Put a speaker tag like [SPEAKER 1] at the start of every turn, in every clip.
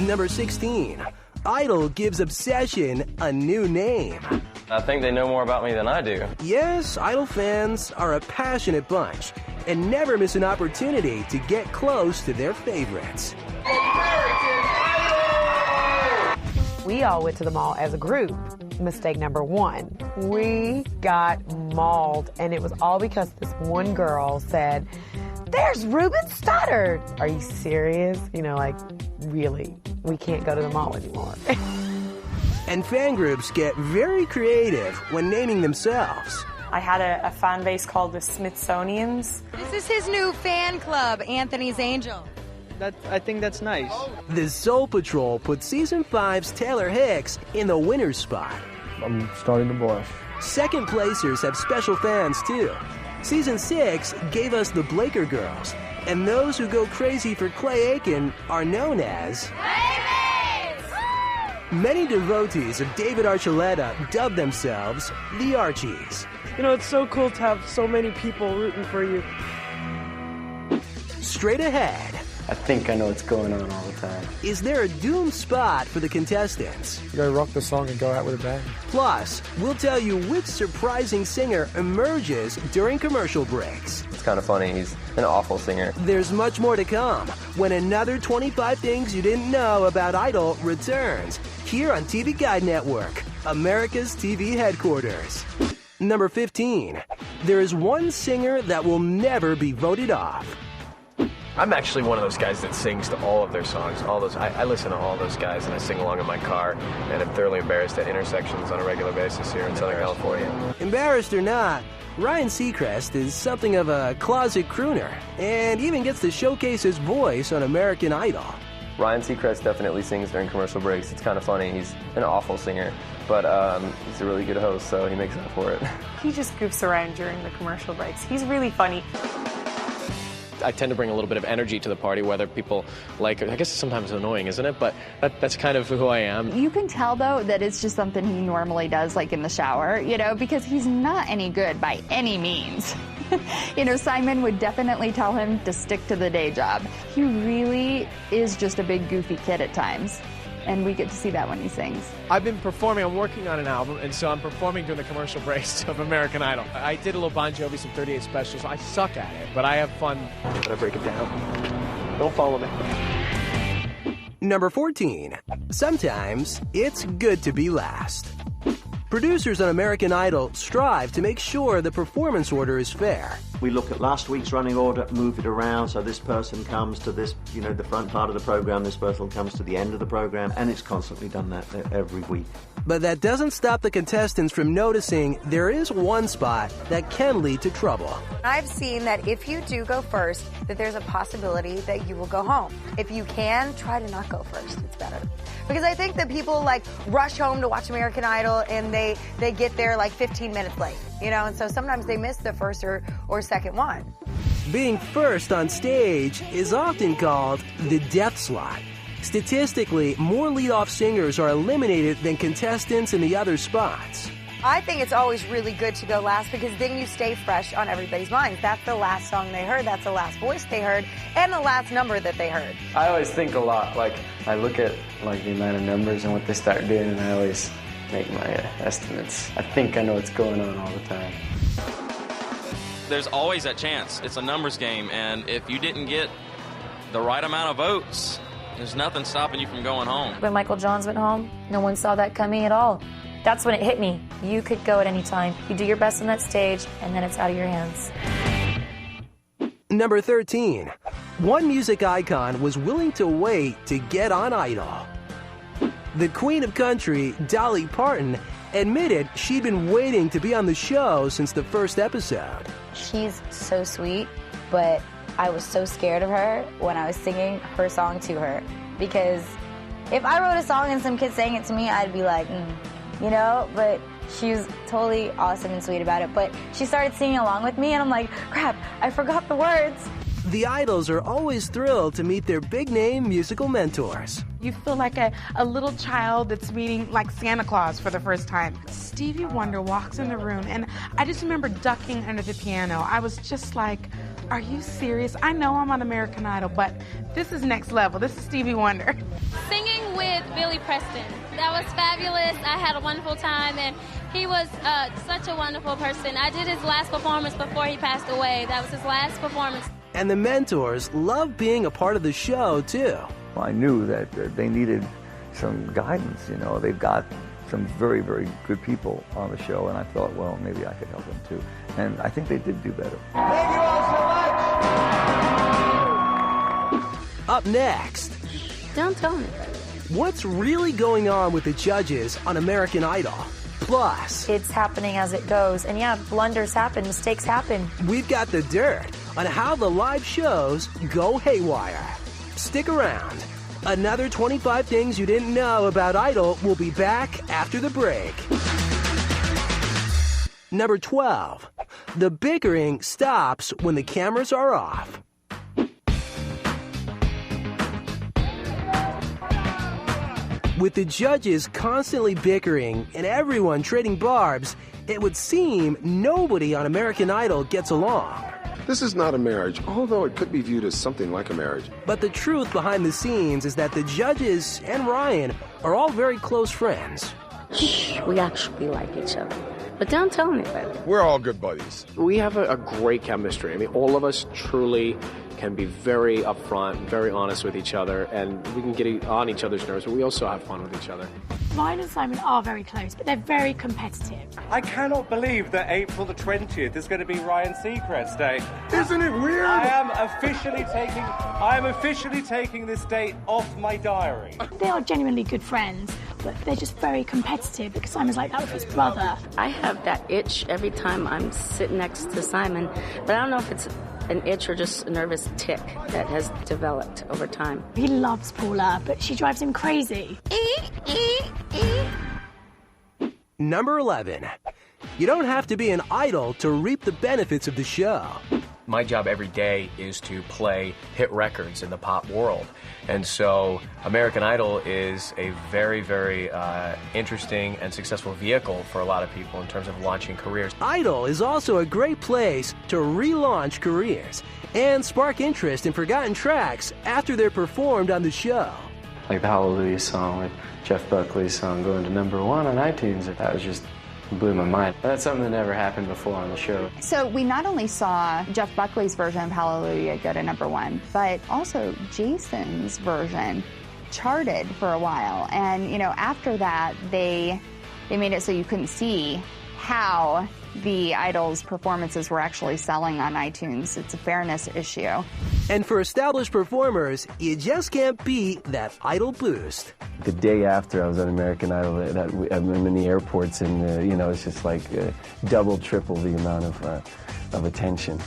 [SPEAKER 1] Number 16. Idol gives Obsession a new name.
[SPEAKER 2] I think they know more about me than I do.
[SPEAKER 1] Yes, Idol fans are a passionate bunch and never miss an opportunity to get close to their favorites.
[SPEAKER 3] We all went to the mall as a group. Mistake number 1. We got mauled, and it was all because this one girl said, "There's Ruben Studdard." Are you serious? You know, like, really, we can't go to the mall anymore.
[SPEAKER 1] And fan groups get very creative when naming themselves.
[SPEAKER 4] I had a fan base called the Smithsonians.
[SPEAKER 5] This is his new fan club, Anthony's Angel.
[SPEAKER 6] I think that's nice.
[SPEAKER 1] The Soul Patrol put Season 5's Taylor Hicks in the winner's spot.
[SPEAKER 7] I'm starting to blush.
[SPEAKER 1] Second placers have special fans, too. Season 6 gave us the Blaker Girls, and those who go crazy for Clay Aiken are known as... Many devotees of David Archuleta dubbed themselves the Archies.
[SPEAKER 6] You know, it's so cool to have so many people rooting for you.
[SPEAKER 1] Straight ahead,
[SPEAKER 8] I think I know what's going on all the time.
[SPEAKER 1] is there a doomed spot for the contestants?
[SPEAKER 7] You gotta rock the song and go out with a bang.
[SPEAKER 1] Plus, we'll tell you which surprising singer emerges during commercial breaks.
[SPEAKER 2] It's kind of funny. He's an awful singer.
[SPEAKER 1] There's much more to come when another 25 Things You Didn't Know About Idol returns here on TV Guide Network, America's TV headquarters. Number 15. There is one singer that will never be voted off.
[SPEAKER 9] I'm actually one of those guys that sings to all of their songs. I listen to all those guys, and I sing along in my car, and I'm thoroughly embarrassed at intersections on a regular basis here in Southern California.
[SPEAKER 1] Embarrassed or not, Ryan Seacrest is something of a closet crooner and even gets to showcase his voice on American Idol.
[SPEAKER 2] Ryan Seacrest definitely sings during commercial breaks. It's kind of funny. He's an awful singer, but he's a really good host, so he makes up for it.
[SPEAKER 4] He just goofs around during the commercial breaks. He's really funny.
[SPEAKER 9] I tend to bring a little bit of energy to the party, whether people like it. I guess it's sometimes annoying, isn't it? But that's kind of who I am.
[SPEAKER 10] You can tell, though, that it's just something he normally does, like in the shower, you know, because he's not any good by any means. You know, Simon would definitely tell him to stick to the day job. He really is just a big goofy kid at times, and we get to see that when he sings.
[SPEAKER 6] I've been performing, I'm working on an album, and so I'm performing during the commercial breaks of American Idol. I did a little Bon Jovi, some 38 specials. I suck at it, but I have fun.
[SPEAKER 9] But I break it down. Don't follow me.
[SPEAKER 1] Number 14. Sometimes it's good to be last. Producers on American Idol strive to make sure the performance order is fair.
[SPEAKER 11] We look at last week's running order, move it around, so this person comes to this, you know, the front part of the program, this person comes to the end of the program, and it's constantly done that every week.
[SPEAKER 1] But that doesn't stop the contestants from noticing there is one spot that can lead to trouble.
[SPEAKER 5] I've seen that if you do go first, that there's a possibility that you will go home. If you can, try to not go first. It's better. Because I think that people like rush home to watch American Idol and they get there like 15 minutes late, you know, and so sometimes they miss the first or second one.
[SPEAKER 1] Being first on stage is often called the death slot. Statistically, more lead-off singers are eliminated than contestants in the other spots.
[SPEAKER 5] I think it's always really good to go last because then you stay fresh on everybody's minds. That's the last song they heard, that's the last voice they heard, and the last number that they heard.
[SPEAKER 8] I always think a lot. Like, I look at like the amount of numbers and what they start doing, and I always make my estimates. I think I know what's going on all the time.
[SPEAKER 12] There's always that chance. It's a numbers game, and if you didn't get the right amount of votes, there's nothing stopping you from going home.
[SPEAKER 13] When Michael Johns went home, no one saw that coming at all. That's when it hit me. You could go at any time. You do your best on that stage, and then it's out of your hands.
[SPEAKER 1] Number 13. One music icon was willing to wait to get on Idol. The Queen of Country, Dolly Parton, admitted she'd been waiting to be on the show since the first episode.
[SPEAKER 14] She's so sweet, but I was so scared of her when I was singing her song to her. Because if I wrote a song and some kid sang it to me, I'd be like, you know, but she was totally awesome and sweet about it. But she started singing along with me, and I'm like, crap, I forgot the words.
[SPEAKER 1] The idols are always thrilled to meet their big-name musical mentors.
[SPEAKER 15] You feel like a little child that's meeting like Santa Claus for the first time. Stevie Wonder walks in the room, and I just remember ducking under the piano. I was just like, are you serious? I know I'm on American Idol, but this is next level. This is Stevie Wonder.
[SPEAKER 16] Singing with Billy Preston. That was fabulous. I had a wonderful time, and he was such a wonderful person. I did his last performance before he passed away. That was his last performance.
[SPEAKER 1] And the mentors love being a part of the show, too.
[SPEAKER 17] I knew that they needed some guidance. You know, they've got some very, very good people on the show, and I thought, well, maybe I could help them too. And I think they did do better.
[SPEAKER 18] Thank you all so much!
[SPEAKER 1] Up next.
[SPEAKER 13] Don't tell me.
[SPEAKER 1] What's really going on with the judges on American Idol? Plus,
[SPEAKER 13] it's happening as it goes. And yeah, blunders happen, mistakes happen.
[SPEAKER 1] We've got the dirt on how the live shows go haywire. Stick around. Another 25 things you didn't know about Idol will be back after the break. Number 12. The bickering stops when the cameras are off. With the judges constantly bickering and everyone trading barbs, it would seem nobody on American Idol gets along.
[SPEAKER 19] This is not a marriage, although it could be viewed as something like a marriage.
[SPEAKER 1] But the truth behind the scenes is that the judges and Ryan are all very close friends.
[SPEAKER 20] We actually like each other. But don't tell anybody.
[SPEAKER 19] We're all good buddies.
[SPEAKER 6] We have a great chemistry. I mean, all of us truly can be very upfront, very honest with each other, and we can get on each other's nerves, but we also have fun with each other.
[SPEAKER 21] Ryan and Simon are very close, but they're very competitive.
[SPEAKER 22] I cannot believe that April the 20th is going to be Ryan Seacrest's day.
[SPEAKER 19] Isn't it weird?
[SPEAKER 22] I am officially taking this date off my diary.
[SPEAKER 21] They are genuinely good friends, but they're just very competitive because Simon's like that with his brother.
[SPEAKER 20] I have that itch every time I'm sitting next to Simon, but I don't know if it's an itch or just a nervous tick that has developed over time.
[SPEAKER 21] He loves Paula, but she drives him crazy.
[SPEAKER 1] Number 11. You don't have to be an idol to reap the benefits of the show.
[SPEAKER 9] My job every day is to play hit records in the pop world. And so American Idol is a very, very interesting and successful vehicle for a lot of people in terms of launching careers.
[SPEAKER 1] Idol is also a great place to relaunch careers and spark interest in forgotten tracks after they're performed on the show.
[SPEAKER 8] Like the Hallelujah song with Jeff Buckley's song going to #1 on iTunes. That was just blew my mind. That's something that never happened before on the show.
[SPEAKER 10] So we not only saw Jeff Buckley's version of Hallelujah go to #1, but also Jason's version charted for a while. And, you know, after that, they made it so you couldn't see how the Idol's performances were actually selling on iTunes. It's a fairness issue.
[SPEAKER 1] And for established performers, you just can't beat that Idol boost.
[SPEAKER 2] The day after I was on American Idol, I'm in the airports, and you know, it's just like double, triple the amount of attention.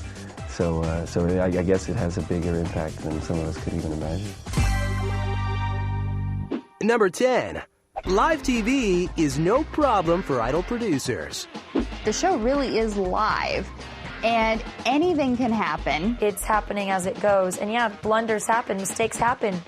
[SPEAKER 2] So I guess it has a bigger impact than some of us could even imagine.
[SPEAKER 1] Number 10. Live TV is no problem for Idol producers.
[SPEAKER 10] The show really is live, and anything can happen.
[SPEAKER 13] It's happening as it goes. And yeah, blunders happen, mistakes happen.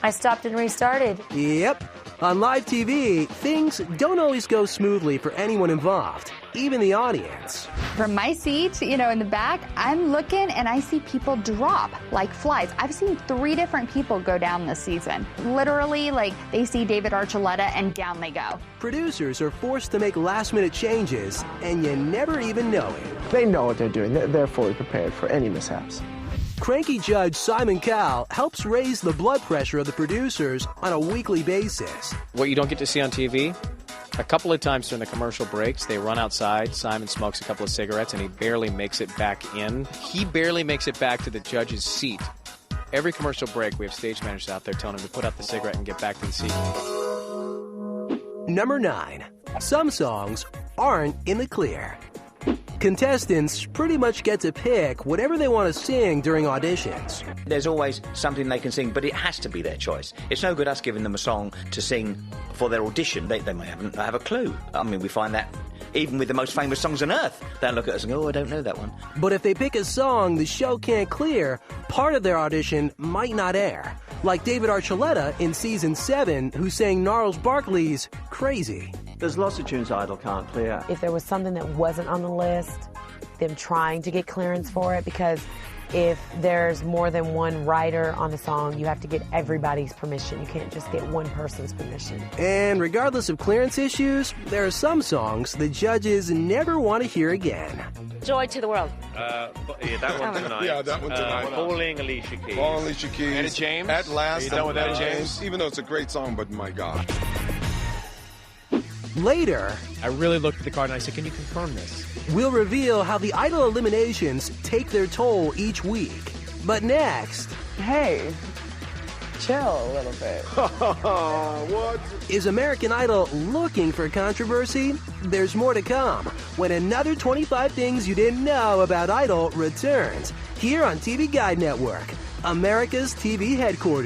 [SPEAKER 13] I stopped and restarted.
[SPEAKER 1] Yep. On live TV, things don't always go smoothly for anyone involved, even the audience.
[SPEAKER 10] From my seat, you know, in the back, I'm looking and I see people drop like flies. I've seen 3 different people go down this season. Literally, like, they see David Archuleta and down they go.
[SPEAKER 1] Producers are forced to make last-minute changes, and you never even know it.
[SPEAKER 7] They know what they're doing. They're fully prepared for any mishaps.
[SPEAKER 1] Cranky judge Simon Cowell helps raise the blood pressure of the producers on a weekly basis.
[SPEAKER 6] What you don't get to see on TV, a couple of times during the commercial breaks, they run outside, Simon smokes a couple of cigarettes, and he barely makes it back in. He barely makes it back to the judge's seat. Every commercial break, we have stage managers out there telling him to put out the cigarette and get back to the seat.
[SPEAKER 1] Number 9. Some songs aren't in the clear. Contestants pretty much get to pick whatever they want to sing during auditions.
[SPEAKER 23] There's always something they can sing, but it has to be their choice. It's no good us giving them a song to sing for their audition. They may not have a clue. I mean, we find that even with the most famous songs on earth, they'll look at us and go, oh, I don't know that one.
[SPEAKER 1] But if they pick a song the show can't clear, part of their audition might not air. Like David Archuleta in Season 7, who sang Gnarls Barkley's Crazy.
[SPEAKER 3] There's lots of tunes Idol can't clear.
[SPEAKER 4] If there was something that wasn't on the list, them trying to get clearance for it, because if there's more than one writer on a song, you have to get everybody's permission. You can't just get one person's permission.
[SPEAKER 1] And regardless of clearance issues, there are some songs the judges never want to hear again.
[SPEAKER 11] Joy to the World.
[SPEAKER 24] That one tonight.
[SPEAKER 19] Yeah, that one tonight.
[SPEAKER 24] Falling, Alicia Keys.
[SPEAKER 19] Falling, Alicia Keys.
[SPEAKER 24] Etta James.
[SPEAKER 19] At Last.
[SPEAKER 24] Are you done with Etta James?
[SPEAKER 19] Even though it's a great song, but my God.
[SPEAKER 1] Later,
[SPEAKER 25] I really looked at the card and I said, can you confirm this?
[SPEAKER 1] we'll reveal how the Idol eliminations take their toll each week. But next...
[SPEAKER 26] Hey, chill a little bit.
[SPEAKER 19] What?
[SPEAKER 1] Is American Idol looking for controversy? There's more to come when another 25 Things You Didn't Know About Idol returns here on TV Guide Network, America's TV headquarters.